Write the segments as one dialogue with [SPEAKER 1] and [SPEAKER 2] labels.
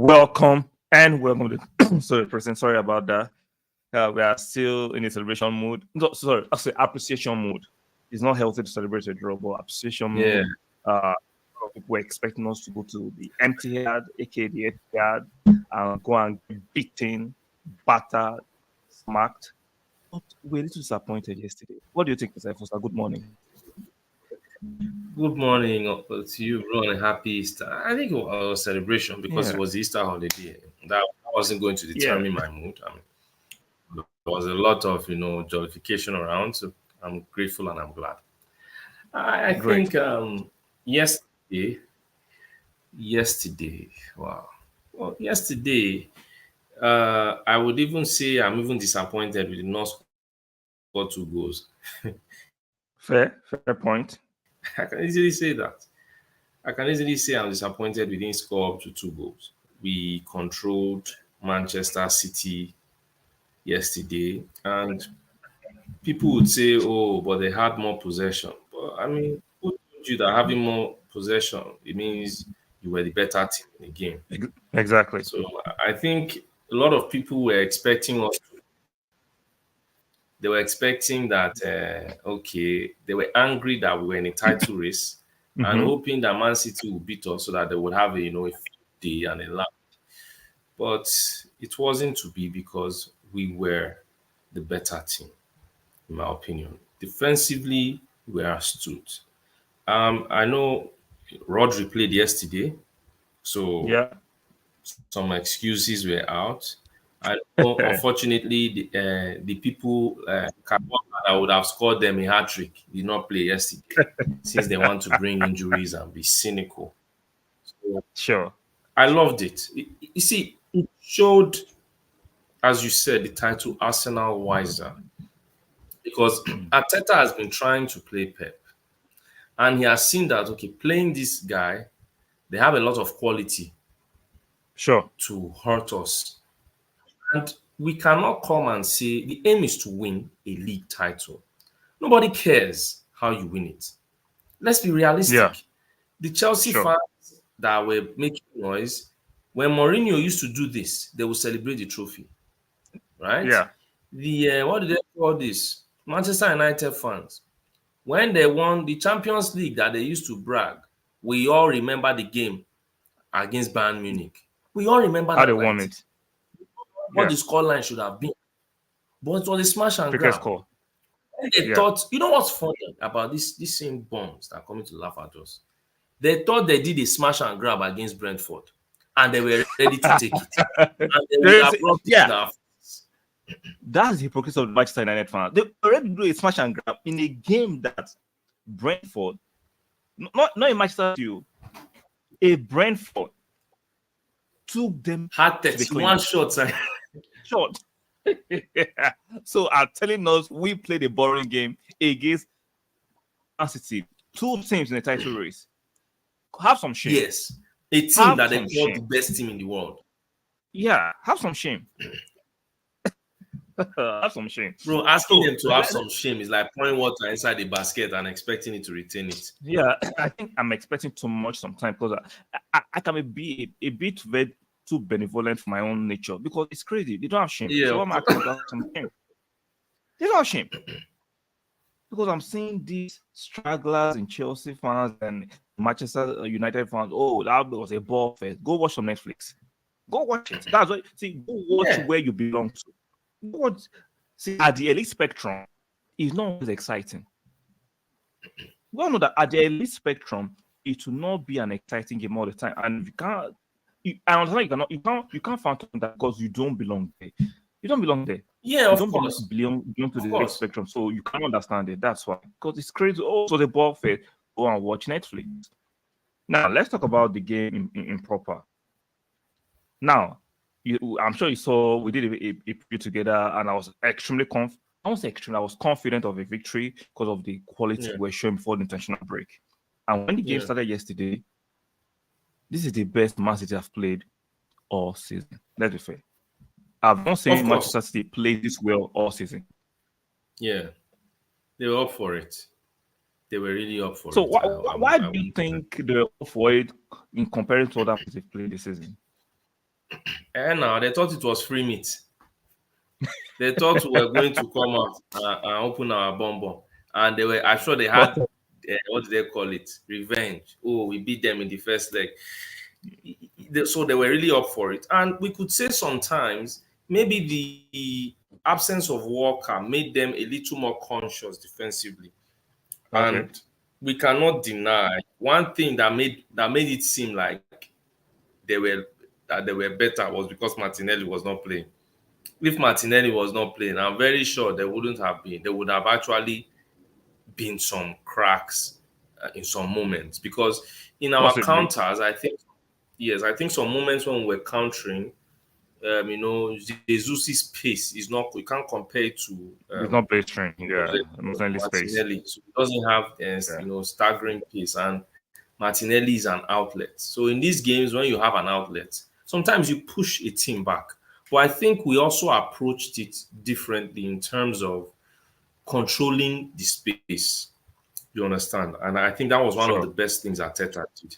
[SPEAKER 1] Welcome and welcome to sorry, person. Sorry about that. We are still in a celebration mood. No, sorry, I say appreciation mood. It's not healthy to celebrate a draw, but appreciation
[SPEAKER 2] Yeah,
[SPEAKER 1] mood. A lot of people were expecting us to go to the empty yard, aka the empty yard, and go and get beaten, battered, smacked. But we're a little disappointed yesterday. What do you think, Mr. Foster? Good morning.
[SPEAKER 2] good morning to you, bro, and happy Easter. I think it was a celebration because it
[SPEAKER 1] Yeah,
[SPEAKER 2] was the Easter holiday. That wasn't going to
[SPEAKER 1] yeah,
[SPEAKER 2] determine my mood. There was a lot of jollification around, so I'm grateful and I'm glad. I
[SPEAKER 1] great.
[SPEAKER 2] think yesterday, yesterday, wow, well, yesterday, I would even say I'm even disappointed we did not score two goals.
[SPEAKER 1] Fair point.
[SPEAKER 2] I can easily say that. I can easily say I'm disappointed we didn't score up to two goals. We controlled Manchester City yesterday, and people would say, "Oh, but they had more possession." But I mean, who told you that having more possession it means you were the better team in the game?
[SPEAKER 1] Exactly.
[SPEAKER 2] So I think a lot of people were expecting us. They were expecting that. Okay, they were angry that we were in a title race and
[SPEAKER 1] Mm-hmm.
[SPEAKER 2] hoping that Man City would beat us so that they would have a day and a laugh. But it wasn't to be because we were the better team, in my opinion. Defensively, we were astute. I know Rodri played yesterday, so
[SPEAKER 1] Yeah.
[SPEAKER 2] some excuses were out. I know, unfortunately, the people that would have scored them a hat trick did not play yesterday, since they want to bring injuries and be cynical. So
[SPEAKER 1] Sure.
[SPEAKER 2] I loved it. You see, it showed, as you said, the title Arsenal wiser because Arteta has been trying to play Pep, and he has seen that okay, playing this guy, they have a lot of quality
[SPEAKER 1] Sure.
[SPEAKER 2] to hurt us, and we cannot come and say the aim is to win a league title. Nobody cares how you win it. Let's be
[SPEAKER 1] Yeah.
[SPEAKER 2] realistic. The Chelsea
[SPEAKER 1] Sure.
[SPEAKER 2] fans that were making noise when Mourinho used to do this, they will celebrate the trophy, right?
[SPEAKER 1] Yeah.
[SPEAKER 2] The what do they call this? Manchester United fans. When they won the Champions League that they used to brag, we all remember the game against Bayern Munich. We all remember
[SPEAKER 1] How they
[SPEAKER 2] that
[SPEAKER 1] won
[SPEAKER 2] night.
[SPEAKER 1] it.
[SPEAKER 2] What
[SPEAKER 1] Yeah.
[SPEAKER 2] the scoreline should have been. But it was a smash and
[SPEAKER 1] Quickest
[SPEAKER 2] grab.
[SPEAKER 1] score.
[SPEAKER 2] When they
[SPEAKER 1] Yeah.
[SPEAKER 2] thought, you know what's funny about these same bombs that are coming to laugh at us? They thought they did a smash and grab against Brentford and they were ready to take it. And they would
[SPEAKER 1] There's
[SPEAKER 2] have rubbed it in
[SPEAKER 1] yeah.
[SPEAKER 2] our face.
[SPEAKER 1] That's the hypocrisy of the Manchester United fan. They already do a smash and grab in a game that Brentford, not in Manchester City, a Brentford took them
[SPEAKER 2] Had
[SPEAKER 1] to the
[SPEAKER 2] 31
[SPEAKER 1] clinic.
[SPEAKER 2] shots.
[SPEAKER 1] Short. So are telling us we played a boring game against Man City, two teams in the title race. Have some shame.
[SPEAKER 2] Yes. A team
[SPEAKER 1] Have
[SPEAKER 2] that they
[SPEAKER 1] some
[SPEAKER 2] call the
[SPEAKER 1] shame.
[SPEAKER 2] best team in the world.
[SPEAKER 1] Yeah, have some shame. Have some shame.
[SPEAKER 2] Bro, asking
[SPEAKER 1] So
[SPEAKER 2] them to have some shame is like pouring water inside the basket and expecting it to retain it.
[SPEAKER 1] yeah, I think I'm expecting too much sometimes because I can be a bit very too benevolent for my own nature because it's crazy. They don't have shame.
[SPEAKER 2] Yeah,
[SPEAKER 1] So
[SPEAKER 2] of
[SPEAKER 1] I'm
[SPEAKER 2] course.
[SPEAKER 1] asking to have some shame. They don't have shame because I'm seeing these stragglers in Chelsea fans and Manchester United fans. Oh, that was a ball fest. Go watch some Netflix. Go watch it. That's what. See, go watch
[SPEAKER 2] Yeah.
[SPEAKER 1] where you belong to. Go watch. See, at the elite spectrum, it's not always exciting. We all know that at the elite spectrum, it will not be an exciting game all the time. And you can't, I understand you can't phantom that because you don't belong there. You don't belong there.
[SPEAKER 2] Yeah,
[SPEAKER 1] You
[SPEAKER 2] of
[SPEAKER 1] don't
[SPEAKER 2] course.
[SPEAKER 1] belong to
[SPEAKER 2] Of
[SPEAKER 1] the elite
[SPEAKER 2] course.
[SPEAKER 1] spectrum. So you can't understand it. That's why. Because it's crazy. Oh, so the ball fed. Go and watch Netflix. Now, let's talk about the game in proper. Now, I'm sure you saw we did a preview together, and I was extremely I won't say extremely. I was confident of a victory because of the quality
[SPEAKER 2] Yeah.
[SPEAKER 1] we were showing before the intentional break. And when the game
[SPEAKER 2] Yeah.
[SPEAKER 1] started yesterday, this is the best Man City have played all season. Let's be fair. I've not
[SPEAKER 2] Of
[SPEAKER 1] seen
[SPEAKER 2] course.
[SPEAKER 1] Manchester City play this well all season.
[SPEAKER 2] Yeah. They were up for it. They were really up for
[SPEAKER 1] So
[SPEAKER 2] it.
[SPEAKER 1] why do you think they're up for it in comparison to other players they played this season?
[SPEAKER 2] And now they thought it was free meat. They thought we were going to come out and open our bonbon, and they were. I'm sure they had what do they call it? Revenge. Oh, we beat them in the first leg. So they were really up for it, and we could say sometimes maybe the absence of Walker made them a little more conscious defensively,
[SPEAKER 1] Okay.
[SPEAKER 2] and we cannot deny one thing that made it seem like they were they were better was because Martinelli was not playing. If Martinelli was not playing, I'm very sure there wouldn't have been. There would have actually been some cracks in some moments because in our
[SPEAKER 1] Possibly.
[SPEAKER 2] counters, I think yes, I think some moments when we were countering, Jesus' pace is not. We can't compare it to
[SPEAKER 1] It's not blistering. Yeah. Mostly space.
[SPEAKER 2] Martinelli. So he doesn't have
[SPEAKER 1] Yeah.
[SPEAKER 2] staggering pace, and Martinelli is an outlet. So in these games, when you have an outlet, sometimes you push a team back. But I think we also approached it differently in terms of controlling the space. You understand? And I think that was one of the
[SPEAKER 1] Sure.
[SPEAKER 2] best things Arteta did.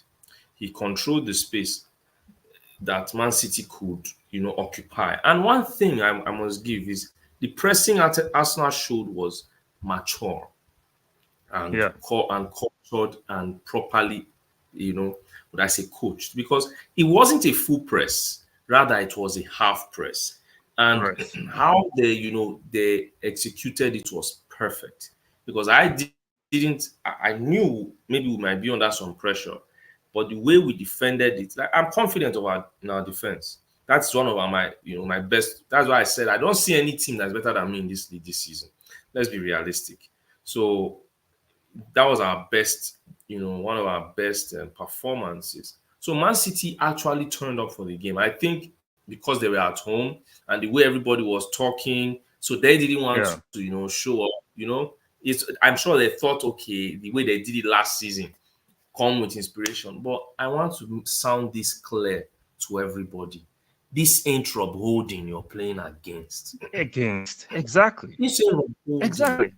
[SPEAKER 2] He controlled the space that Man City could, occupy. And one thing I must give is the pressing Arsenal showed was mature and
[SPEAKER 1] Yeah.
[SPEAKER 2] cultured and properly, would I say coached? Because it wasn't a full press, rather it was a half press. And
[SPEAKER 1] Right.
[SPEAKER 2] how they executed it was perfect. Because didn't I knew maybe we might be under some pressure, but the way we defended it, like I'm confident in our defense. That's one of my best. That's why I said I don't see any team that's better than me in this league this season. Let's be realistic. So that was our best, one of our best performances. So Man City actually turned up for the game. I think because they were at home and the way everybody was talking, so they didn't want
[SPEAKER 1] Yeah.
[SPEAKER 2] to, show up. I'm sure they thought, okay, the way they did it last season, come with inspiration. But I want to sound this clear to everybody. This ain't Rob Holding you're playing against.
[SPEAKER 1] Against. Exactly.
[SPEAKER 2] This ain't Rob Holding.
[SPEAKER 1] Exactly.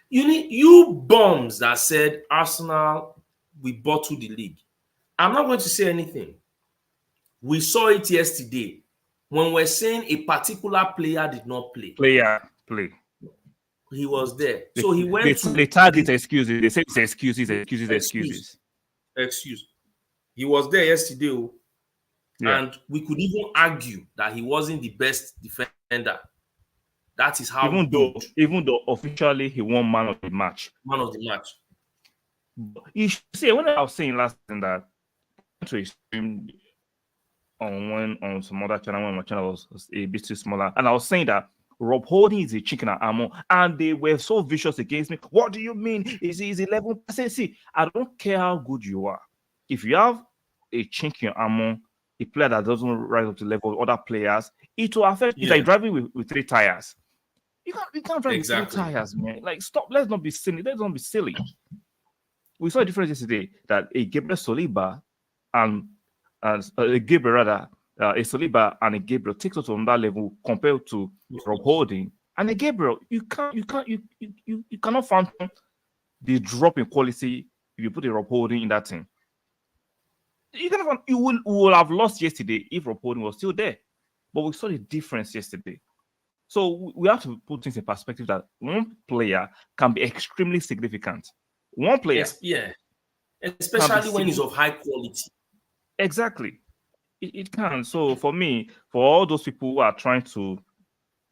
[SPEAKER 2] You need you bums that said Arsenal we bottle the league. I'm not going to say anything. We saw it yesterday when we're saying a particular player did not play.
[SPEAKER 1] Player play.
[SPEAKER 2] He was there. So he went to
[SPEAKER 1] They target excuses. They say it's excuses, excuses,
[SPEAKER 2] excuse.
[SPEAKER 1] excuses.
[SPEAKER 2] Excuse. He was there yesterday,
[SPEAKER 1] Yeah.
[SPEAKER 2] and we could even argue that he wasn't the best defender. That is how
[SPEAKER 1] Even
[SPEAKER 2] good
[SPEAKER 1] though officially he won man of the match.
[SPEAKER 2] man of the match.
[SPEAKER 1] But you should see when I was saying last time that to a stream on some other channel when my channel was a bit too smaller, and I was saying that Rob Holding is a chicken and ammo, and they were so vicious against me. What do you mean? Is 11%? See, I don't care how good you are. If you have a chink in your ammo, a player that doesn't rise up to the level of other players, it will affect. It's like driving with 3 tires. You can't drive with 3 tires, man. Like, stop. Let's not be silly. Let's not be silly. We saw a difference yesterday that a Gabriel Saliba and a Gabriel rather a Saliba and a Gabriel takes us on that level compared to Rob Holding and a Gabriel. You cannot phantom the drop in quality if you put a Rob Holding in that team. You will have lost yesterday if Rob Holding was still there, but we saw the difference yesterday. So we have to put things in perspective that one player can be extremely significant. One player,
[SPEAKER 2] especially when he's of high quality.
[SPEAKER 1] Exactly. It can. So for me, for all those people who are trying to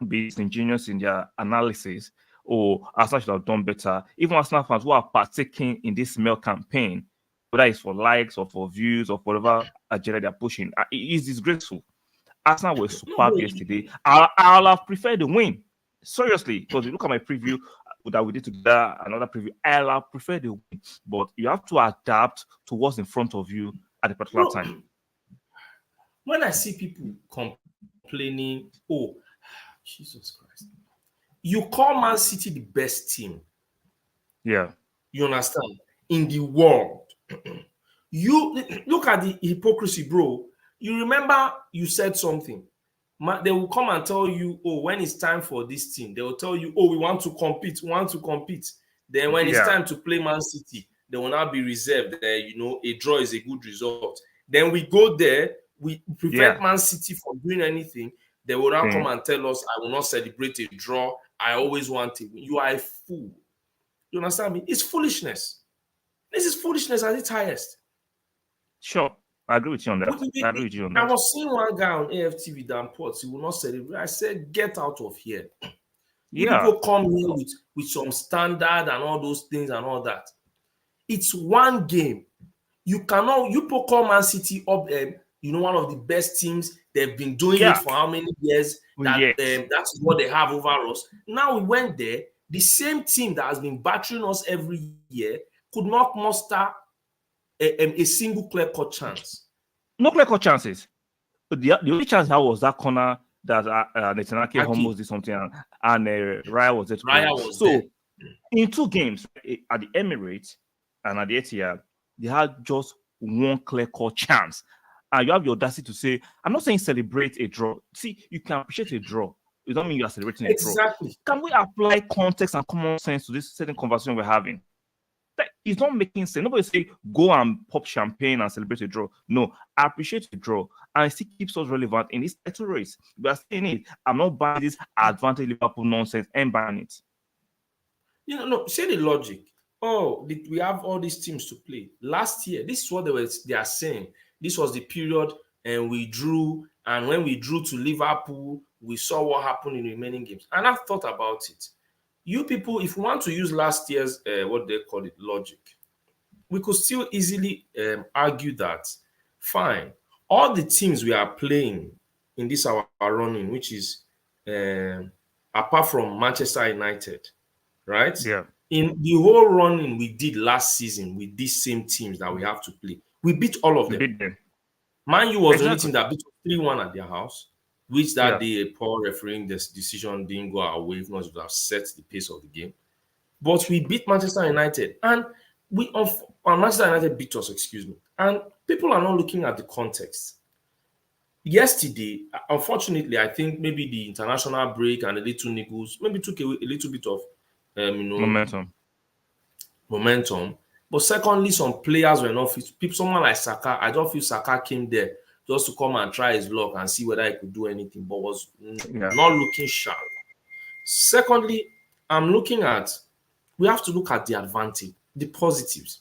[SPEAKER 1] be ingenious in their analysis, or Arsenal should have done better, even Arsenal fans who are partaking in this mail campaign, whether it's for likes or for views or for whatever agenda they're pushing, it is disgraceful. Arsenal were superb yesterday. I'll have preferred the win. Seriously, because you look at my preview that we did together, another preview, I'll have preferred the win. But you have to adapt to what's in front of you at a particular time.
[SPEAKER 2] When I see people complaining, oh, Jesus Christ, you call Man City the best team.
[SPEAKER 1] Yeah.
[SPEAKER 2] You understand? In the world. You look at the hypocrisy, bro. You remember you said something. They will come and tell you, oh, when it's time for this team, they will tell you, oh, we want to compete. Then when it's time to play Man City, they will now be reserved. A draw is a good result. Then we go there, we prevent Man City from doing anything. They will now come
[SPEAKER 1] Thing.
[SPEAKER 2] and tell us, I will not celebrate a draw. I always want to win. You are a fool. You understand me? It's foolishness. This is foolishness at its highest.
[SPEAKER 1] Sure. I agree with you on that. I agree with you on
[SPEAKER 2] I
[SPEAKER 1] that.
[SPEAKER 2] was seeing one guy on AFTV that Ports, he will not celebrate. I said, get out of here. You
[SPEAKER 1] Yeah.
[SPEAKER 2] people come here with some standard and all those things and all that. It's one game. You cannot, you people call Man City up, one of the best teams. They've been doing it for how many years? That's what they have over us. Now we went there. The same team that has been battering us every year could not muster a single clear-cut chance.
[SPEAKER 1] No clear-cut chances. The only chance I had was that corner that Netanyahu almost did something, and Raya was there. So in 2 games at the Emirates and at the Etihad, they had just one clear-cut chance. And you have the audacity to say, I'm not saying celebrate a draw. See, you can appreciate a draw. It doesn't mean you are celebrating a draw.
[SPEAKER 2] Exactly.
[SPEAKER 1] Can we apply context and common sense to this certain conversation we're having? It's not making sense. Nobody say go and pop champagne and celebrate a draw. No, I appreciate the draw, and it still keeps us relevant in this title race. We are saying it. I'm not buying this advantage Liverpool nonsense and buying it.
[SPEAKER 2] No, say the logic. Oh, we have all these teams to play. Last year, this is what they are saying. This was the period, and we drew. And when we drew to Liverpool, we saw what happened in the remaining games. And I thought about it. You people, if you want to use last year's, what they call it, logic, we could still easily argue that, fine, all the teams we are playing in this our running, which is apart from Manchester United, right?
[SPEAKER 1] Yeah.
[SPEAKER 2] In the whole running we did last season with these same teams that we have to play, we beat all of them.
[SPEAKER 1] Beat them.
[SPEAKER 2] Man U was the only team that beat 3-1 at their house, which that day a poor refereeing decision didn't go our way, if not, it would have set the pace of the game. But we beat Manchester United, and Manchester United beat us, and people are not looking at the context. Yesterday, unfortunately, I think maybe the international break and the little niggles maybe took away a little bit of momentum. But secondly, some players were not fit. Someone like Saka, I don't feel Saka came there just to come and try his luck and see whether he could do anything, but was not looking sharp. Secondly, we have to look at the advantage, the positives.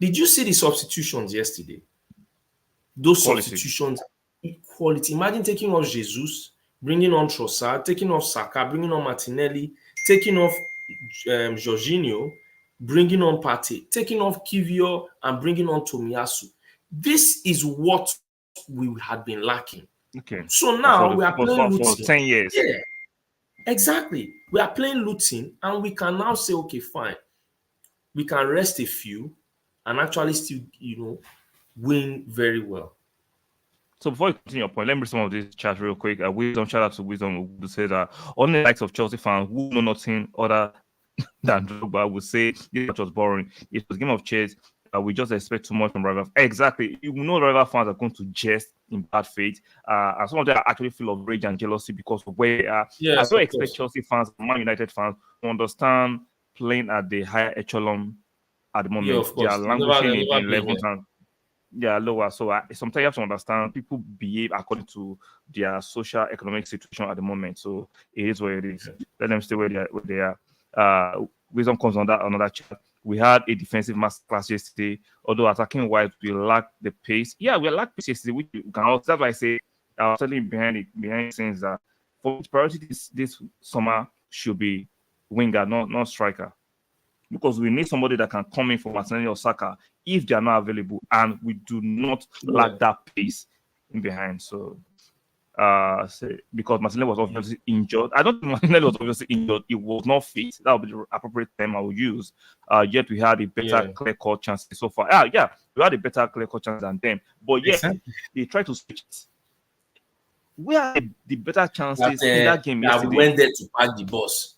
[SPEAKER 2] Did you see the substitutions yesterday? Those substitutions, equality. Imagine taking off Jesus, bringing on Trossard, taking off Saka, bringing on Martinelli, taking off Jorginho, bringing on Partey, taking off Kivior, and bringing on Tomiyasu. This is what we had been lacking.
[SPEAKER 1] Okay.
[SPEAKER 2] So now we are playing
[SPEAKER 1] for 10 years.
[SPEAKER 2] Yeah, exactly. We are playing Luton, and we can now say, okay, fine. We can rest a few and actually still, win very well.
[SPEAKER 1] So before you continue your point, let me read some of this chat real quick. Wisdom, shout out to Wisdom, who said that only the likes of Chelsea fans who know nothing other than Drogba would say this match was boring. It was a game of chess. We just expect too much from rival. Exactly. You know, rival fans are going to jest in bad faith. And some of them are actually full of rage and jealousy because of where they are.
[SPEAKER 2] Yes,
[SPEAKER 1] I don't expect Chelsea fans, Man United fans to understand playing at the higher echelon at the moment.
[SPEAKER 2] Yeah, of course.
[SPEAKER 1] They are languishing in levels and they are lower. So sometimes you have to understand people behave according to their social economic situation at the moment. So it is what it is. Let them stay where they are. Wisdom comes on that another chat. We had a defensive masterclass yesterday, although attacking wise we lacked the pace. Yeah, we lacked pace yesterday, which you can also, that's why I say I was telling behind the scenes that for priority this summer should be winger, not striker. Because we need somebody that can come in for Martinelli or Saka if they are not available, and we do not lack that pace in behind. So because Martinelli was obviously injured. I don't think Martinelli was obviously injured. It was not fit. That would be the appropriate term I would use. Yet we had a better clear-cut chance so far. We had a better clear-cut chance than them. But they tried to switch it. We had the better chances in that game yesterday.
[SPEAKER 2] We went there to park the bus.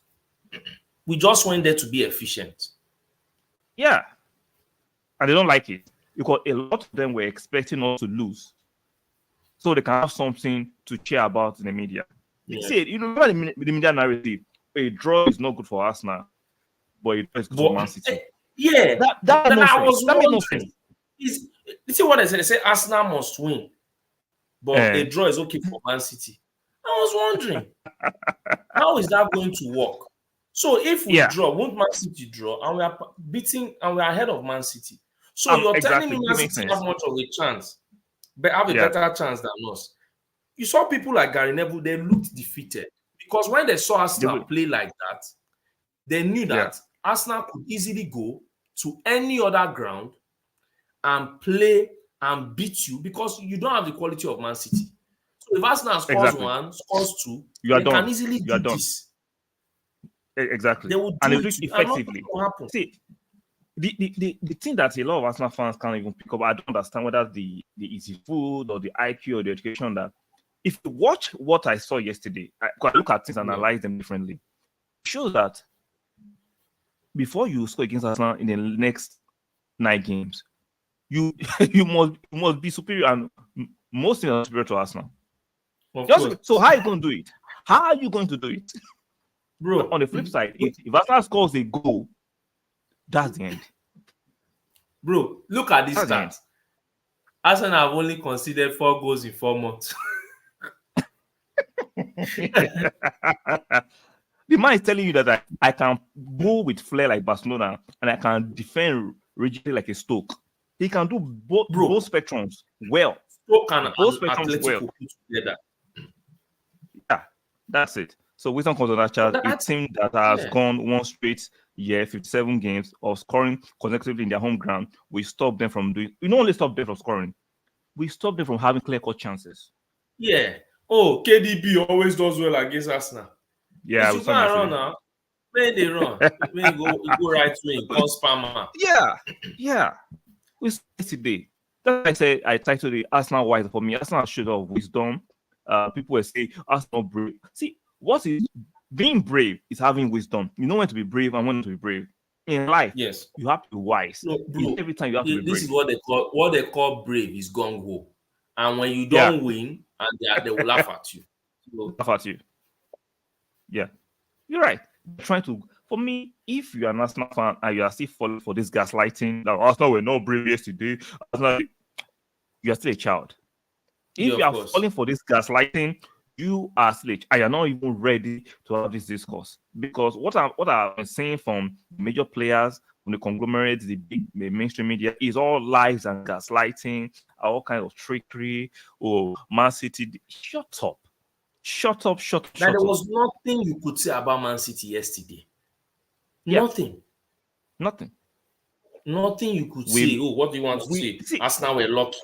[SPEAKER 2] We just went there to be efficient.
[SPEAKER 1] Yeah. And they don't like it because a lot of them were expecting us to lose, so they can have something to cheer about in the media. Yeah. See, remember the media narrative, a draw is not good for us now, but it's good for Man City.
[SPEAKER 2] Yeah.
[SPEAKER 1] That, made no sense.
[SPEAKER 2] You see what I said? They say Arsenal must win. but a draw is okay for Man City. I was wondering, how is that going to work? So if we draw, won't Man City draw, and we are beating and we are ahead of Man City? So you're telling me Man City have much of a chance, but have a better chance than us? You saw people like Gary Neville, they looked defeated because when they saw Arsenal play like that, they knew that Arsenal could easily go to any other ground and play and beat you because you don't have the quality of Man City. So if Arsenal scores one, scores two, they can easily do this.
[SPEAKER 1] Exactly.
[SPEAKER 2] They will do
[SPEAKER 1] and they
[SPEAKER 2] it
[SPEAKER 1] do it effectively. See, the thing that a lot of Arsenal fans can't even pick up, I don't understand whether the easy food or the IQ or the education that if you watch what I saw yesterday, I look at things and analyze them differently. It shows that before you score against Arsenal in the next 9 games, you must be superior, and most things are superior to Arsenal. So how are you going to do it? How are you going to do it?
[SPEAKER 2] Bro,
[SPEAKER 1] on the flip side, if Arsenal scores a goal, that's the end.
[SPEAKER 2] Bro, look at this stat. Arsenal have only conceded 4 goals in 4 months.
[SPEAKER 1] The man is telling you that I can go with flair like Barcelona and I can defend rigidly like a Stoke. He can do both spectrums well.
[SPEAKER 2] Stoke and Atletico put together.
[SPEAKER 1] Yeah, that's it. So Wisdom comes on that chart. A team that has gone one straight year, 57 games of scoring consecutively in their home ground. We stop them from doing. We not only stop them from scoring, we stop them from having clear-cut chances.
[SPEAKER 2] Yeah. Oh, KDB always does well against Arsenal.
[SPEAKER 1] Yeah,
[SPEAKER 2] you can't run now. When they run, when you go right way, call spammer.
[SPEAKER 1] Yeah. We today. That's why I say I titled the Arsenal wise for me. Arsenal should have wisdom. People will say Arsenal brave. See, what is being brave is having wisdom. You know when to be brave and when to be brave. In life,
[SPEAKER 2] yes,
[SPEAKER 1] you have to be wise.
[SPEAKER 2] No, bro,
[SPEAKER 1] every time you have to be brave.
[SPEAKER 2] This is what they call brave is gung ho. And when you don't win, and they will laugh at you.
[SPEAKER 1] Laugh at you. Yeah, you're right. Trying to, for me, if you're an Arsenal fan and you are still falling for this gaslighting, that Arsenal were not brave yesterday, you are still a child. If you are falling for this gaslighting, you are still a child. I am not even ready to have this discourse because what I'm saying from major players, from the conglomerates, the mainstream media, is all lies and gaslighting, all kinds of trickery. Oh, Man City, shut up.
[SPEAKER 2] There was nothing you could say about Man City yesterday.
[SPEAKER 1] Yeah.
[SPEAKER 2] Nothing you could say. Oh, what do you want to say? Arsenal were lucky.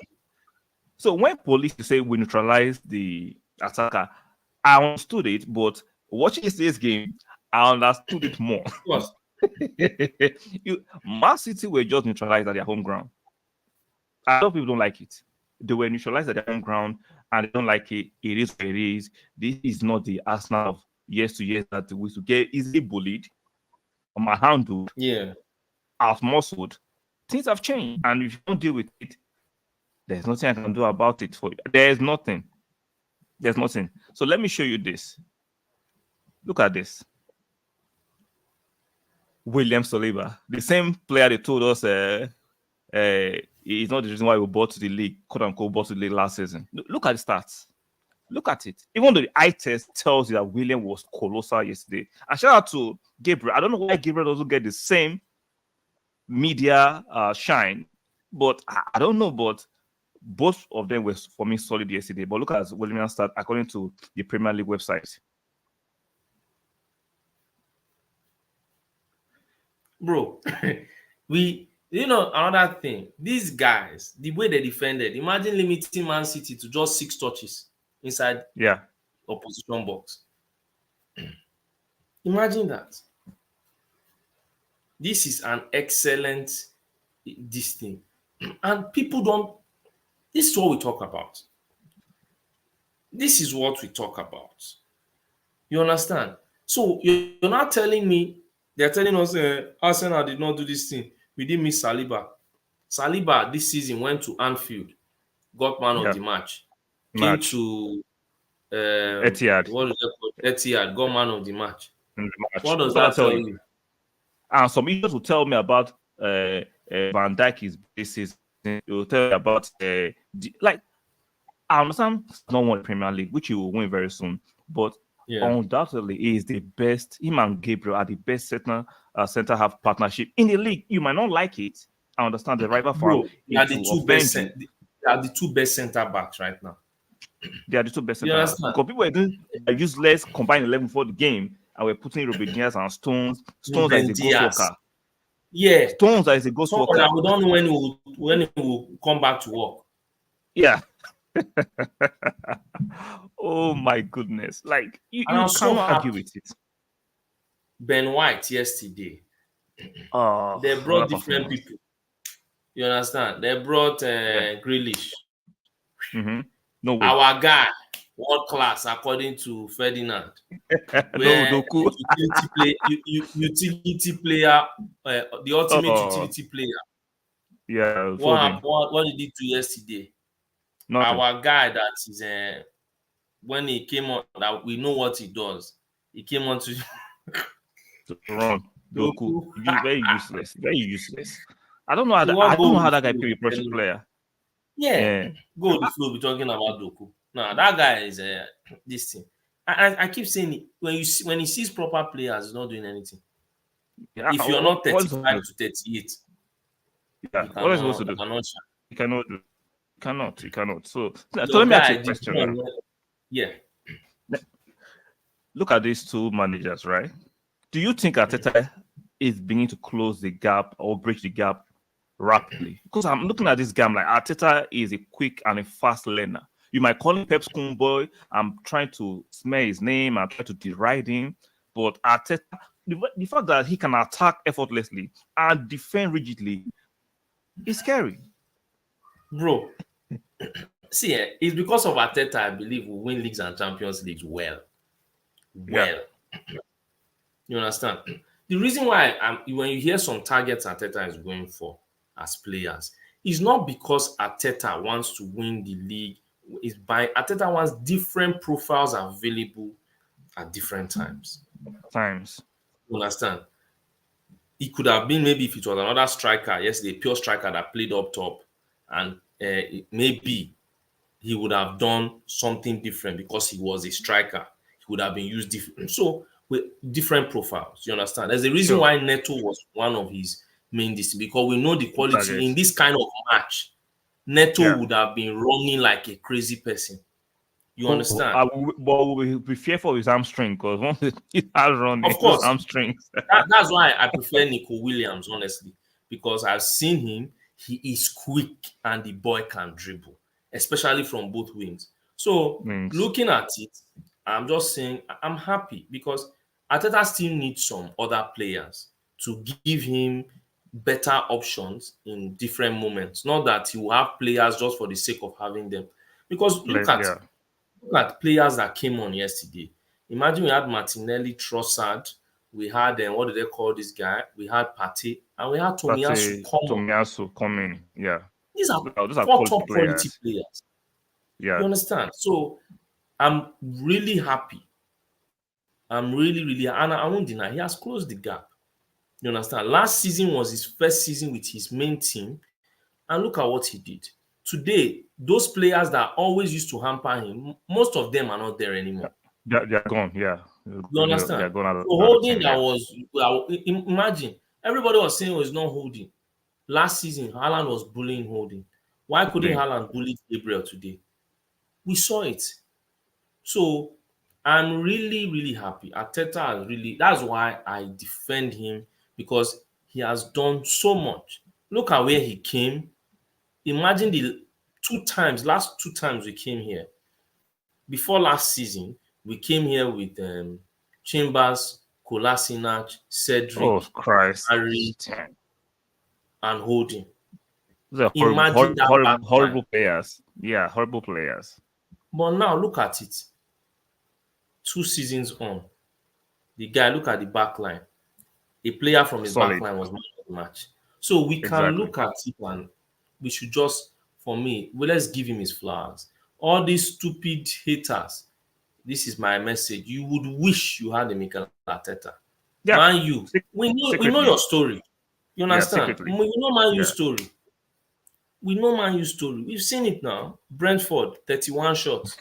[SPEAKER 1] So when police say we neutralized the attacker, I understood it, but watching yesterday's game, I understood it more. Man City were just neutralized at their home ground. A lot of people don't like it. They were neutralized at their home ground and they don't like it. It is what it is. This is not the Arsenal of years to years that we used to get easily bullied, handled, out-muscled. Things have changed, and if you don't deal with it, there's nothing I can do about it for you. There's nothing. So let me show you this. Look at this. William Saliba, the same player they told us is not the reason why we bought to the league, quote unquote, bought to the league last season. Look at the stats. Look at it. Even though the eye test tells you that William was colossal yesterday. And shout out to Gabriel. I don't know why Gabriel doesn't get the same media shine, but I don't know. But both of them were, for me, solid yesterday. But look at William's stat according to the Premier League website.
[SPEAKER 2] Bro, another thing, these guys, the way they defended, imagine limiting Man City to just 6 touches inside opposition box. Imagine that. This is an excellent thing. And people don't, this is what we talk about. This is what we talk about. You understand? So you're not telling me, they're telling us Arsenal did not do this thing. We didn't miss Saliba. Saliba this season went to Anfield, got man of the match. Came to
[SPEAKER 1] Etihad.
[SPEAKER 2] What is that called? Etihad, got man of the match. What does that tell you?
[SPEAKER 1] And some idiots will tell me about Van Dijk is this season. They will tell me about I understand he's not won the Premier League, which he will win very soon, but
[SPEAKER 2] Yeah.
[SPEAKER 1] undoubtedly he is the best. Him and Gabriel are the best center half partnership in the league. You might not like it. I understand the rival fan
[SPEAKER 2] Bro, they
[SPEAKER 1] it
[SPEAKER 2] are the
[SPEAKER 1] will
[SPEAKER 2] two best
[SPEAKER 1] offend you.
[SPEAKER 2] they are the two best center backs right now.
[SPEAKER 1] They are the two best
[SPEAKER 2] You
[SPEAKER 1] center half
[SPEAKER 2] understand?
[SPEAKER 1] because people are doing a useless combined 11 for the game, and we're putting Ruben Diaz and Stones. Stones that is
[SPEAKER 2] Ruben
[SPEAKER 1] a ghost
[SPEAKER 2] Diaz.
[SPEAKER 1] worker.
[SPEAKER 2] Yeah.
[SPEAKER 1] Stones that is a ghost
[SPEAKER 2] Someone
[SPEAKER 1] worker.
[SPEAKER 2] that we don't know when he will come back to work.
[SPEAKER 1] Yeah. Oh my goodness! Like
[SPEAKER 2] And
[SPEAKER 1] you
[SPEAKER 2] I'm so
[SPEAKER 1] cannot argue
[SPEAKER 2] happy.
[SPEAKER 1] with it.
[SPEAKER 2] Ben White yesterday.
[SPEAKER 1] Oh,
[SPEAKER 2] They brought
[SPEAKER 1] another
[SPEAKER 2] different
[SPEAKER 1] performance.
[SPEAKER 2] people. You understand? They brought
[SPEAKER 1] Yeah.
[SPEAKER 2] Grealish.
[SPEAKER 1] Mm-hmm. No way.
[SPEAKER 2] Our guy, world class, according to Ferdinand.
[SPEAKER 1] No,
[SPEAKER 2] Where
[SPEAKER 1] Doku.
[SPEAKER 2] utility player, the ultimate
[SPEAKER 1] Oh,
[SPEAKER 2] utility player.
[SPEAKER 1] yeah,
[SPEAKER 2] What
[SPEAKER 1] folding.
[SPEAKER 2] happened? What did he do yesterday?
[SPEAKER 1] Nothing.
[SPEAKER 2] Our guy that is when he came on, that we know what he does. He came on to
[SPEAKER 1] Run. Doku.
[SPEAKER 2] Doku.
[SPEAKER 1] Very useless. Very useless. I don't know how
[SPEAKER 2] So
[SPEAKER 1] that,
[SPEAKER 2] what
[SPEAKER 1] I don't
[SPEAKER 2] goal
[SPEAKER 1] know how
[SPEAKER 2] with
[SPEAKER 1] that guy
[SPEAKER 2] flow
[SPEAKER 1] be a
[SPEAKER 2] be
[SPEAKER 1] Premier
[SPEAKER 2] telling me?
[SPEAKER 1] player.
[SPEAKER 2] Yeah,
[SPEAKER 1] Yeah.
[SPEAKER 2] go the flow. Be talking about Doku. Now that guy is this thing. I keep saying it, when he sees proper players, he's not doing anything.
[SPEAKER 1] Yeah.
[SPEAKER 2] If you're not
[SPEAKER 1] What is
[SPEAKER 2] 35 to 38,
[SPEAKER 1] yeah.
[SPEAKER 2] you
[SPEAKER 1] What is he supposed to do?
[SPEAKER 2] cannot shine.
[SPEAKER 1] He cannot do. He cannot. He cannot. So let
[SPEAKER 2] Your
[SPEAKER 1] me ask you
[SPEAKER 2] guy,
[SPEAKER 1] a
[SPEAKER 2] the
[SPEAKER 1] question now.
[SPEAKER 2] one, yeah.
[SPEAKER 1] Look at these two managers, right? Do you think Arteta is beginning to close the gap or bridge the gap rapidly? Because I'm looking at this game like Arteta is a quick and a fast learner. You might call him Pep Schoolboy. I'm trying to smear his name and try to deride him, but Arteta, the fact that he can attack effortlessly and defend rigidly is scary.
[SPEAKER 2] Bro, see, it's because of Arteta, I believe, we win leagues and Champions Leagues well.
[SPEAKER 1] Yeah,
[SPEAKER 2] Well. You understand? The reason why when you hear some targets Arteta is going for as players, is not because Arteta wants to win the league. It's by Arteta wants different profiles available at different times.
[SPEAKER 1] times.
[SPEAKER 2] You understand? It could have been maybe if it was another striker, yesterday, pure striker that played up top, and maybe he would have done something different because he was a striker. He would have been used different. So with different profiles, you understand? There's a reason
[SPEAKER 1] Sure.
[SPEAKER 2] why Neto was one of his main because we know the quality in this kind of match. Neto
[SPEAKER 1] Yeah.
[SPEAKER 2] would have been running like a crazy person. You
[SPEAKER 1] But
[SPEAKER 2] understand?
[SPEAKER 1] we'll be fearful of his hamstring because once he has running,
[SPEAKER 2] Of
[SPEAKER 1] those
[SPEAKER 2] course,
[SPEAKER 1] hamstrings.
[SPEAKER 2] that's why I prefer Nico Williams, honestly, because I've seen him. He is quick and the boy can dribble, especially from both wings. So
[SPEAKER 1] Wings.
[SPEAKER 2] looking at it, I'm just saying I'm happy because Arteta still needs some other players to give him better options in different moments. Not that he will have players just for the sake of having them. Because
[SPEAKER 1] Yeah.
[SPEAKER 2] look at players that came on yesterday. Imagine we had Martinelli, Trossard, we had what do they call this guy? We had Partey, and we had
[SPEAKER 1] That's
[SPEAKER 2] Tomiyasu
[SPEAKER 1] a
[SPEAKER 2] come on.
[SPEAKER 1] Tomiyasu coming. Yeah.
[SPEAKER 2] These are
[SPEAKER 1] Those are
[SPEAKER 2] four
[SPEAKER 1] quality
[SPEAKER 2] top quality
[SPEAKER 1] players.
[SPEAKER 2] players.
[SPEAKER 1] Yeah.
[SPEAKER 2] You understand? So I'm really happy. I'm really, and I won't deny he has closed the gap. You understand? Last season was his first season with his main team, and look at what he did. Today, those players that always used to hamper him, most of them are not there anymore.
[SPEAKER 1] They're gone. Yeah.
[SPEAKER 2] You understand?
[SPEAKER 1] They're gone out of
[SPEAKER 2] So
[SPEAKER 1] the
[SPEAKER 2] holding
[SPEAKER 1] team.
[SPEAKER 2] that
[SPEAKER 1] Yeah.
[SPEAKER 2] was imagine everybody was saying was not holding. Last season, Haaland was bullying holding. Why couldn't
[SPEAKER 1] Playing.
[SPEAKER 2] Haaland bully Gabriel today? We saw it. So I'm really happy. Arteta has really, that's why I defend him because he has done so much. Look at where he came. Imagine the last two times we came here. Before last season, we came here with Chambers, Kolasinac,
[SPEAKER 1] Oh
[SPEAKER 2] Cedric,
[SPEAKER 1] Christ.
[SPEAKER 2] Harry,
[SPEAKER 1] Damn.
[SPEAKER 2] and Holding.
[SPEAKER 1] Those are
[SPEAKER 2] Imagine that back line.
[SPEAKER 1] horrible players. Yeah, horrible players.
[SPEAKER 2] But now look at it. 2 seasons on, the guy, look at the back line. A player from his back
[SPEAKER 1] Solid.
[SPEAKER 2] line was man of the match. So we can
[SPEAKER 1] Exactly.
[SPEAKER 2] look at it and we should just, for me, let's give him his flowers. All these stupid haters, this is my message. You would wish you had a Mikel Arteta.
[SPEAKER 1] Yeah.
[SPEAKER 2] Man, we know
[SPEAKER 1] secretly.
[SPEAKER 2] your story. You
[SPEAKER 1] Yeah,
[SPEAKER 2] understand?
[SPEAKER 1] secretly.
[SPEAKER 2] We know Man U
[SPEAKER 1] Yeah.
[SPEAKER 2] story. We know Man U story. We've seen it now. Brentford, 31 shots.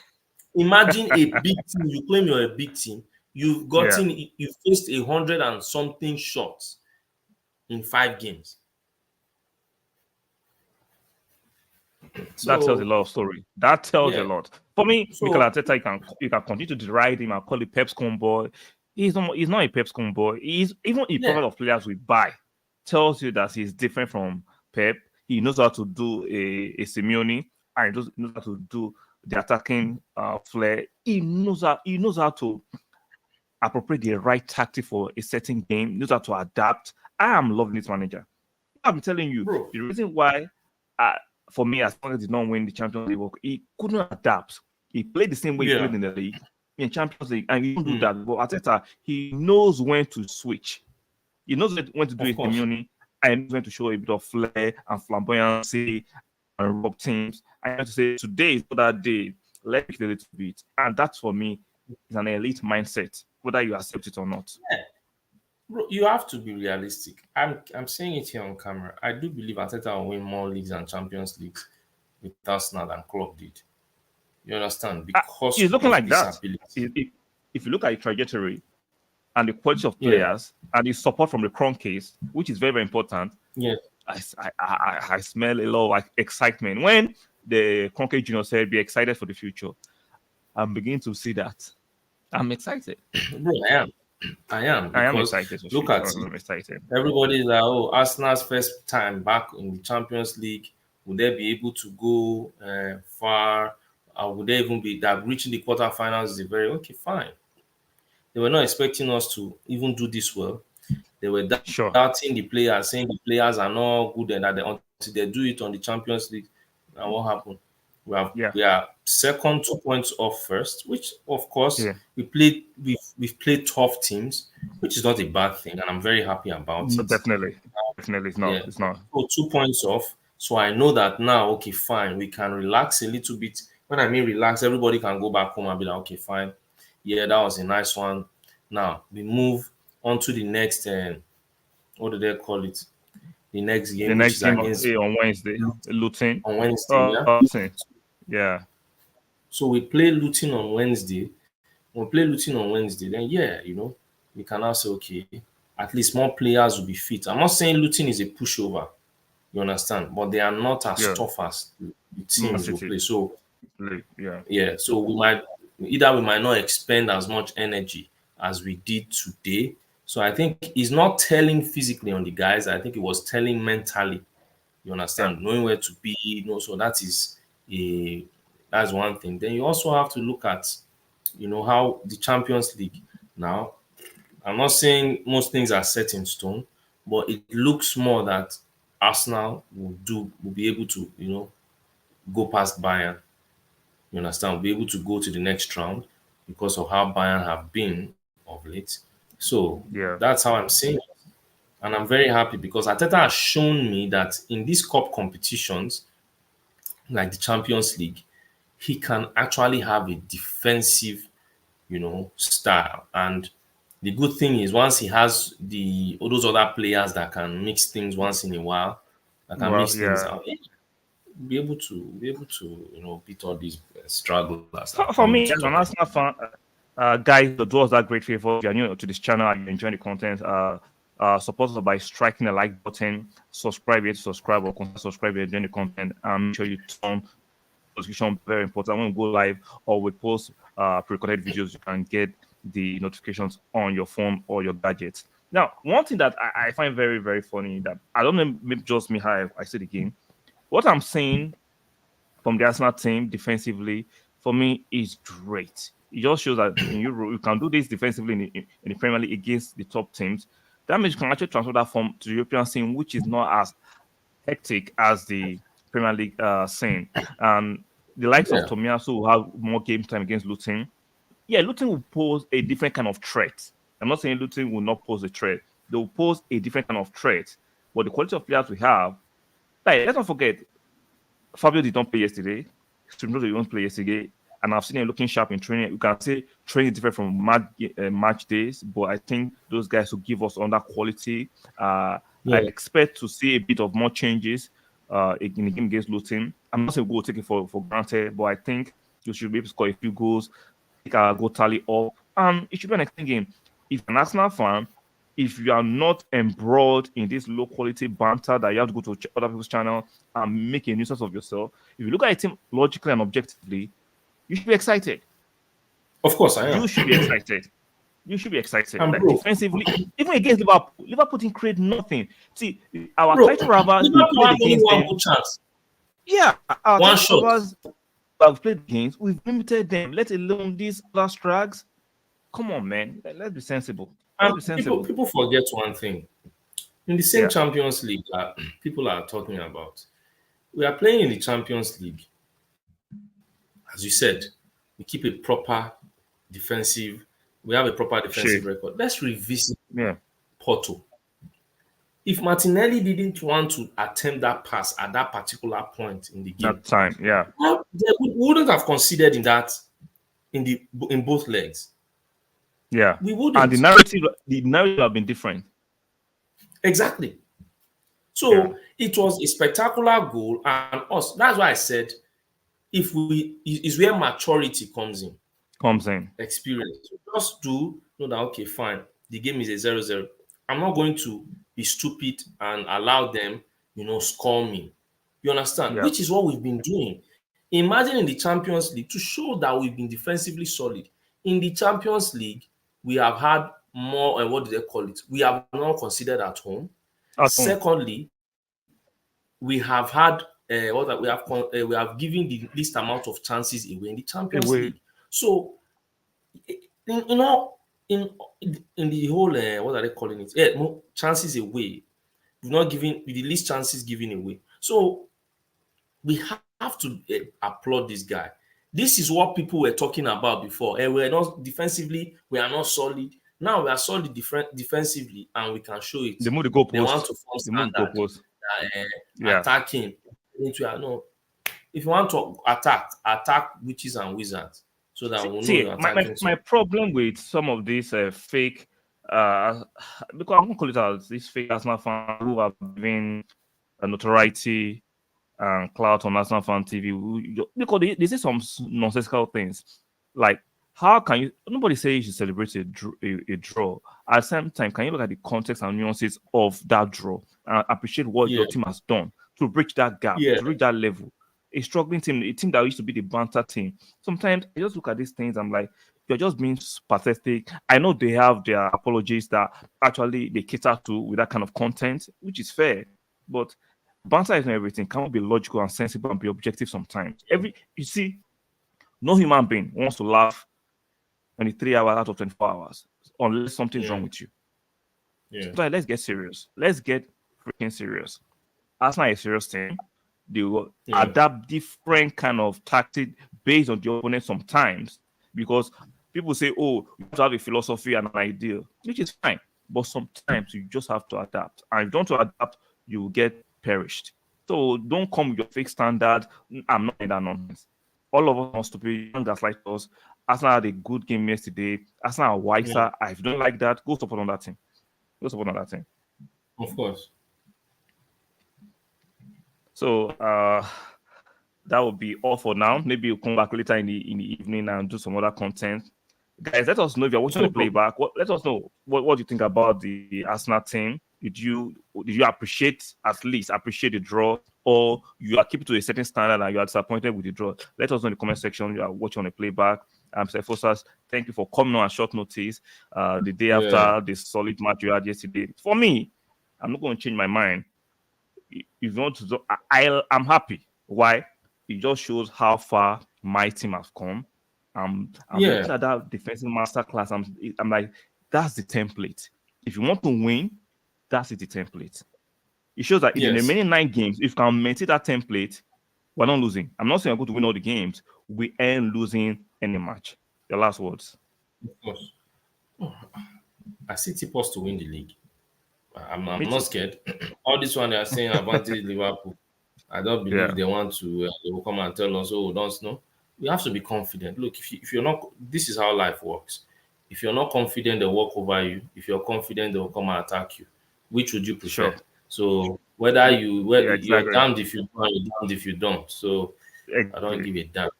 [SPEAKER 2] Imagine a big team. You claim you're a big team.
[SPEAKER 1] Yeah,
[SPEAKER 2] You faced 100 and something shots in 5 games.
[SPEAKER 1] that tells a
[SPEAKER 2] So
[SPEAKER 1] lot of story. That tells a
[SPEAKER 2] yeah.
[SPEAKER 1] lot. For me, Mikel
[SPEAKER 2] So
[SPEAKER 1] Arteta, you can continue to deride him and call it Pep's boy. He's not a Pep's boy. He's even a
[SPEAKER 2] yeah,
[SPEAKER 1] profile of players we buy tells you that he's different from Pep. He knows how to do a Simeone, and he knows how to do the attacking flair. He knows how to appropriate the right tactic for a certain game. He knows how to adapt. I am loving this manager. I'm telling you,
[SPEAKER 2] bro.
[SPEAKER 1] the reason why, uh, for me, as long as he did not win the Champions League, he couldn't adapt. He played the same way he
[SPEAKER 2] Yeah.
[SPEAKER 1] played in the league, in Champions League, and he don't do
[SPEAKER 2] Mm,
[SPEAKER 1] that. But Arteta, he knows when to switch. He knows when to do
[SPEAKER 2] of
[SPEAKER 1] his
[SPEAKER 2] course.
[SPEAKER 1] immunity, and he knows when to show a bit of flair and flamboyancy and rob teams. I have to say, today is not that day. Let's make it a little bit. And that, for me, is an elite mindset, whether you accept it or not.
[SPEAKER 2] Yeah. Bro, you have to be realistic. I'm saying it here on camera. I do believe Arteta will win more leagues and Champions Leagues with Arsenal than Klopp did. You understand? Because
[SPEAKER 1] It's looking
[SPEAKER 2] of
[SPEAKER 1] like
[SPEAKER 2] this
[SPEAKER 1] that.
[SPEAKER 2] ability.
[SPEAKER 1] If you look at the trajectory, and the quality of
[SPEAKER 2] Yeah.
[SPEAKER 1] players and the support from the Cron case, which is very, very important,
[SPEAKER 2] Yeah.
[SPEAKER 1] I smell a lot of like excitement. When the Cronk Junior said, be excited for the future, I'm beginning to see that. I'm excited.
[SPEAKER 2] Bro, I am. I am
[SPEAKER 1] I am
[SPEAKER 2] because
[SPEAKER 1] excited for the
[SPEAKER 2] look
[SPEAKER 1] future.
[SPEAKER 2] at it.
[SPEAKER 1] I'm excited.
[SPEAKER 2] Everybody's like, oh, Arsenal's first time back in the Champions League. Would they be able to go far? Would they even be that reaching the quarterfinals is a very okay, fine. They were not expecting us to even do this well. They were
[SPEAKER 1] Sure.
[SPEAKER 2] doubting the players, saying the players are not good and that until they do it on the Champions League. And what happened?
[SPEAKER 1] Yeah.
[SPEAKER 2] We are second 2 points off first, which of course
[SPEAKER 1] Yeah.
[SPEAKER 2] we've played tough teams, which is not a bad thing, and I'm very happy about
[SPEAKER 1] No,
[SPEAKER 2] it.
[SPEAKER 1] definitely. Definitely. It's not.
[SPEAKER 2] Yeah.
[SPEAKER 1] It's not.
[SPEAKER 2] So 2 points off. So I know that now, okay, fine, we can relax a little bit. When I mean relax, everybody can go back home and be like, okay, fine. Yeah, that was a nice one. Now we move on to the next what do they call it? The next
[SPEAKER 1] The
[SPEAKER 2] game, which
[SPEAKER 1] next
[SPEAKER 2] is
[SPEAKER 1] game
[SPEAKER 2] against
[SPEAKER 1] on Wednesday, Luton.
[SPEAKER 2] on Wednesday, yeah.
[SPEAKER 1] Luton. Yeah.
[SPEAKER 2] So we play Luton on Wednesday. When we play Luton on Wednesday, then yeah, we can now say, okay, at least more players will be fit. I'm not saying Luton is a pushover, you understand, but they are not as
[SPEAKER 1] Yeah.
[SPEAKER 2] tough as the
[SPEAKER 1] Man
[SPEAKER 2] teams will
[SPEAKER 1] City.
[SPEAKER 2] play. So
[SPEAKER 1] Yeah.
[SPEAKER 2] yeah, so we might not expend as much energy as we did today. So I think it's not telling physically on the guys. I think it was telling mentally. You
[SPEAKER 1] Yeah.
[SPEAKER 2] understand, knowing where to be. So a that's one thing. Then you also have to look at how the Champions League now. I'm not saying most things are set in stone, but it looks more that Arsenal will be able to go past Bayern. You understand? We'll be able to go to the next round because of how Bayern have been of late. So
[SPEAKER 1] Yeah.
[SPEAKER 2] that's how I'm seeing it. And I'm very happy because Ateta has shown me that in these cup competitions, like the Champions League, he can actually have a defensive, style. And the good thing is once he has all those other players that can mix things once in a while, that can
[SPEAKER 1] Well,
[SPEAKER 2] mix things
[SPEAKER 1] yeah.
[SPEAKER 2] out, be able to beat all these stragglers that are
[SPEAKER 1] For
[SPEAKER 2] coming
[SPEAKER 1] me,
[SPEAKER 2] to
[SPEAKER 1] as an
[SPEAKER 2] top of.
[SPEAKER 1] Arsenal fan, guys, do us that great favor. If you're new to this channel and you're enjoying the content, support us by striking the like button, subscribe it, subscribe or consider subscribe if you're enjoying the content, and make sure you turn notification very important. When we go live or we post pre-recorded videos, you can get the notifications on your phone or your gadgets. Now, one thing that I find very, very funny that I don't know, maybe just me how I see the game. What I'm saying from the Arsenal team defensively, for me, is great. It just shows that in Europe, you can do this defensively in the Premier League against the top teams. That means you can actually transfer that from to the European scene, which is not as hectic as the Premier League scene. And the likes of
[SPEAKER 2] Yeah,
[SPEAKER 1] Tomiyasu will have more game time against Luton. Yeah, Luton will pose a different kind of threat. I'm not saying Luton will not pose a threat. They will pose a different kind of threat. But the quality of players we have, like, let's not forget, Fabio did not play yesterday. Strumno did not play yesterday. And I've seen him looking sharp in training. You can say training is different from match days, but I think those guys will give us on that quality. I
[SPEAKER 2] yeah,
[SPEAKER 1] expect to see a bit of more changes in the game against Luton. I'm not saying we'll take it for granted, but I think you should be able to score a few goals, take our goal tally up, and it should be an exciting game. If you're an Arsenal fan, if you are not embroiled in this low quality banter that you have to go to other people's channel and make a nuisance of yourself, if you look at a team logically and objectively, you should be excited.
[SPEAKER 2] Of course, I am.
[SPEAKER 1] You should be excited. You should be excited.
[SPEAKER 2] And
[SPEAKER 1] Like
[SPEAKER 2] bro,
[SPEAKER 1] defensively, even against Liverpool, Liverpool didn't create nothing. See, our
[SPEAKER 2] bro,
[SPEAKER 1] title rivals, we
[SPEAKER 2] Liverpool
[SPEAKER 1] played
[SPEAKER 2] had only
[SPEAKER 1] against
[SPEAKER 2] one
[SPEAKER 1] them.
[SPEAKER 2] good chance.
[SPEAKER 1] Yeah, our
[SPEAKER 2] One
[SPEAKER 1] title
[SPEAKER 2] shot.
[SPEAKER 1] rivals, we've played games, we've limited them, let alone these other strags. Come on, man. Let's be sensible. Let's
[SPEAKER 2] And
[SPEAKER 1] be sensible.
[SPEAKER 2] people forget one thing. In the same
[SPEAKER 1] Yeah,
[SPEAKER 2] Champions League that people are talking about, we are playing in the Champions League. As you said, we keep a proper defensive. We have a proper defensive
[SPEAKER 1] shit.
[SPEAKER 2] record. Let's revisit
[SPEAKER 1] Yeah,
[SPEAKER 2] Porto. If Martinelli didn't want to attempt that pass at that particular point in the game,
[SPEAKER 1] that time. Yeah,
[SPEAKER 2] well, we wouldn't have considered in both legs.
[SPEAKER 1] yeah.
[SPEAKER 2] We
[SPEAKER 1] And
[SPEAKER 2] wouldn't.
[SPEAKER 1] the narrative have been different.
[SPEAKER 2] Exactly. So
[SPEAKER 1] Yeah,
[SPEAKER 2] it was a spectacular goal, and us. That's why I said, if we is where maturity comes in,
[SPEAKER 1] comes in.
[SPEAKER 2] experience. Just do know that okay, fine. The game is a 0-0. I'm not going to be stupid and allow them, score me. You understand?
[SPEAKER 1] Yeah,
[SPEAKER 2] Which is what we've been doing. Imagine in the Champions League to show that we've been defensively solid. In the Champions League, we have had more, and what do they call it? We have not considered at home.
[SPEAKER 1] at home.
[SPEAKER 2] Secondly, we have had we have given the least amount of chances away in the Champions
[SPEAKER 1] Away.
[SPEAKER 2] League. So, in all in the whole what are they calling it? Yeah, chances away. We've not given the least chances given away. So we have to applaud this guy. This is what people were talking about before. We're not defensively, we are not solid. Now we are solid defensively, and we can show it.
[SPEAKER 1] They move the
[SPEAKER 2] They want
[SPEAKER 1] goalpost.
[SPEAKER 2] to form
[SPEAKER 1] They move the
[SPEAKER 2] standard.
[SPEAKER 1] goalpost. Yeah.
[SPEAKER 2] Attacking. No, if you want to attack witches and wizards, so that we'll know
[SPEAKER 1] See,
[SPEAKER 2] you're
[SPEAKER 1] my
[SPEAKER 2] attacking.
[SPEAKER 1] problem with some of these fake, because I'm gonna call it out, these fake Arsenal fans who have been notoriety and clout on Arsenal fan TV, because they say some nonsensical things, like how can you? Nobody say you should celebrate a draw. At the same time, can you look at the context and nuances of that draw and appreciate what
[SPEAKER 2] Yeah,
[SPEAKER 1] your team has done to bridge that gap,
[SPEAKER 2] yeah,
[SPEAKER 1] to reach that level? A struggling team, a team that used to be the banter team. Sometimes I just look at these things, I'm like, you're just being pathetic. I know they have their apologies that actually they cater to with that kind of content, which is fair. But banter is not everything. Can we be logical and sensible and be objective sometimes? You see, no human being wants to laugh 23 hours out of 24 hours unless something's
[SPEAKER 2] yeah,
[SPEAKER 1] wrong with you.
[SPEAKER 2] yeah,
[SPEAKER 1] So let's get serious. Let's get freaking serious. Arsenal is a serious team. They will
[SPEAKER 2] yeah,
[SPEAKER 1] adapt different kind of tactic based on the opponent sometimes, because people say, oh, you have to have a philosophy and an ideal, which is fine. But sometimes you just have to adapt. And if you don't want to adapt, you will get perished. So don't come with your fake standard. I'm not in that nonsense. All of us must be young guys like us. Arsenal had a good game yesterday. Arsenal are
[SPEAKER 2] yeah.
[SPEAKER 1] wiser. If you don't like that, go support on that team. Go support on that team.
[SPEAKER 2] Of course.
[SPEAKER 1] So that will be all for now. Maybe you'll come back later in the evening and do some other content. Guys, let us know if you're watching
[SPEAKER 2] No
[SPEAKER 1] the
[SPEAKER 2] problem.
[SPEAKER 1] playback. Let us know what you think about the Arsenal team. Did you appreciate the draw, or you are keeping to a certain standard and you are disappointed with the draw? Let us know in the comment section. You are watching on the playback. Sir Fossas, thank you for coming on at short notice. The day
[SPEAKER 2] Yeah,
[SPEAKER 1] after the solid match you had yesterday. For me, I'm not going to change my mind. If you want to, I'm happy. Why? It just shows how far my team has come. I'm
[SPEAKER 2] yeah,
[SPEAKER 1] looking at that defensive masterclass. I'm like, that's the template. If you want to win, that's the template. It shows that in the
[SPEAKER 2] yes,
[SPEAKER 1] remaining 9 games, if you can maintain that template, we're not losing. I'm not saying I'm going to win all the games. We ain't losing any match. Your last words.
[SPEAKER 2] of course. I see T-Pos to win the league. I'm
[SPEAKER 1] Me
[SPEAKER 2] not
[SPEAKER 1] too.
[SPEAKER 2] scared. All this one they are saying advantage Liverpool. I don't believe
[SPEAKER 1] Yeah.
[SPEAKER 2] they want to. They will come and tell us, "Oh, don't know." We have to be confident. Look, if you're not, this is how life works. If you're not confident, they'll walk over you. If you're confident, they'll come and attack you. Which would you prefer?
[SPEAKER 1] Sure.
[SPEAKER 2] So whether you're
[SPEAKER 1] exactly.
[SPEAKER 2] damned if you do and you're damned if you don't. So I don't
[SPEAKER 1] Exactly.
[SPEAKER 2] give a damn.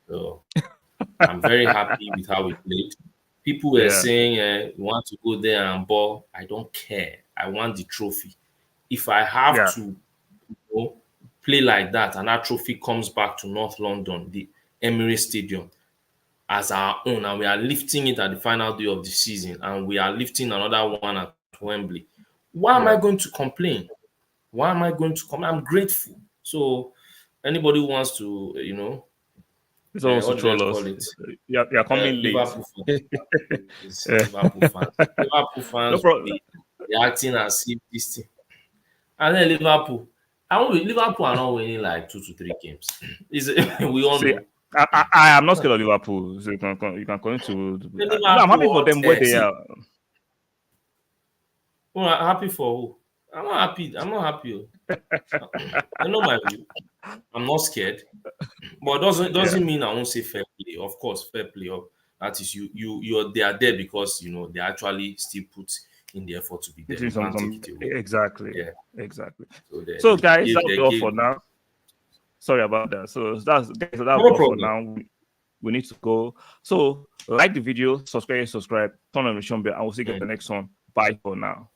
[SPEAKER 2] So I'm very happy with how we played. People were
[SPEAKER 1] Yeah.
[SPEAKER 2] saying, you want to go there and ball. I don't care. I want the trophy. If I have
[SPEAKER 1] Yeah.
[SPEAKER 2] to play like that and that trophy comes back to North London, the Emirates Stadium, as our own, and we are lifting it at the final day of the season, and we are lifting another one at Wembley, why am I
[SPEAKER 1] Yeah.
[SPEAKER 2] going to complain? Why am I going to come? I'm grateful. So anybody who wants to,
[SPEAKER 1] It's almost to
[SPEAKER 2] what do they
[SPEAKER 1] troll
[SPEAKER 2] call
[SPEAKER 1] us.
[SPEAKER 2] it?
[SPEAKER 1] You're coming late.
[SPEAKER 2] Liverpool fans. It's
[SPEAKER 1] Yeah.
[SPEAKER 2] Liverpool fans. Liverpool
[SPEAKER 1] No
[SPEAKER 2] fans will
[SPEAKER 1] problem.
[SPEAKER 2] be acting as if this thing. And then Liverpool. Liverpool are not winning like 2 to 3 games. We all
[SPEAKER 1] See,
[SPEAKER 2] know.
[SPEAKER 1] I am not scared of Liverpool. So you can continue to. No, I'm happy
[SPEAKER 2] Liverpool,
[SPEAKER 1] for them where they
[SPEAKER 2] see,
[SPEAKER 1] are.
[SPEAKER 2] well, I'm happy for who? I'm not happy. I'm not happy. I know my view. I'm not scared. But
[SPEAKER 1] Yeah.
[SPEAKER 2] doesn't mean I won't say fair play. Of course, fair play. That is they are there because they actually still put in the effort to be there.
[SPEAKER 1] It is
[SPEAKER 2] You can't take
[SPEAKER 1] some
[SPEAKER 2] it away.
[SPEAKER 1] exactly.
[SPEAKER 2] Yeah.
[SPEAKER 1] Exactly.
[SPEAKER 2] So
[SPEAKER 1] So
[SPEAKER 2] they
[SPEAKER 1] guys,
[SPEAKER 2] gave
[SPEAKER 1] that'll
[SPEAKER 2] they
[SPEAKER 1] be all for
[SPEAKER 2] gave
[SPEAKER 1] now. Sorry about that. So that'll be
[SPEAKER 2] no
[SPEAKER 1] all for
[SPEAKER 2] problem.
[SPEAKER 1] now. We need to go. So like the video, subscribe, turn on the notification bell, and we'll see you in the next one. Bye for now.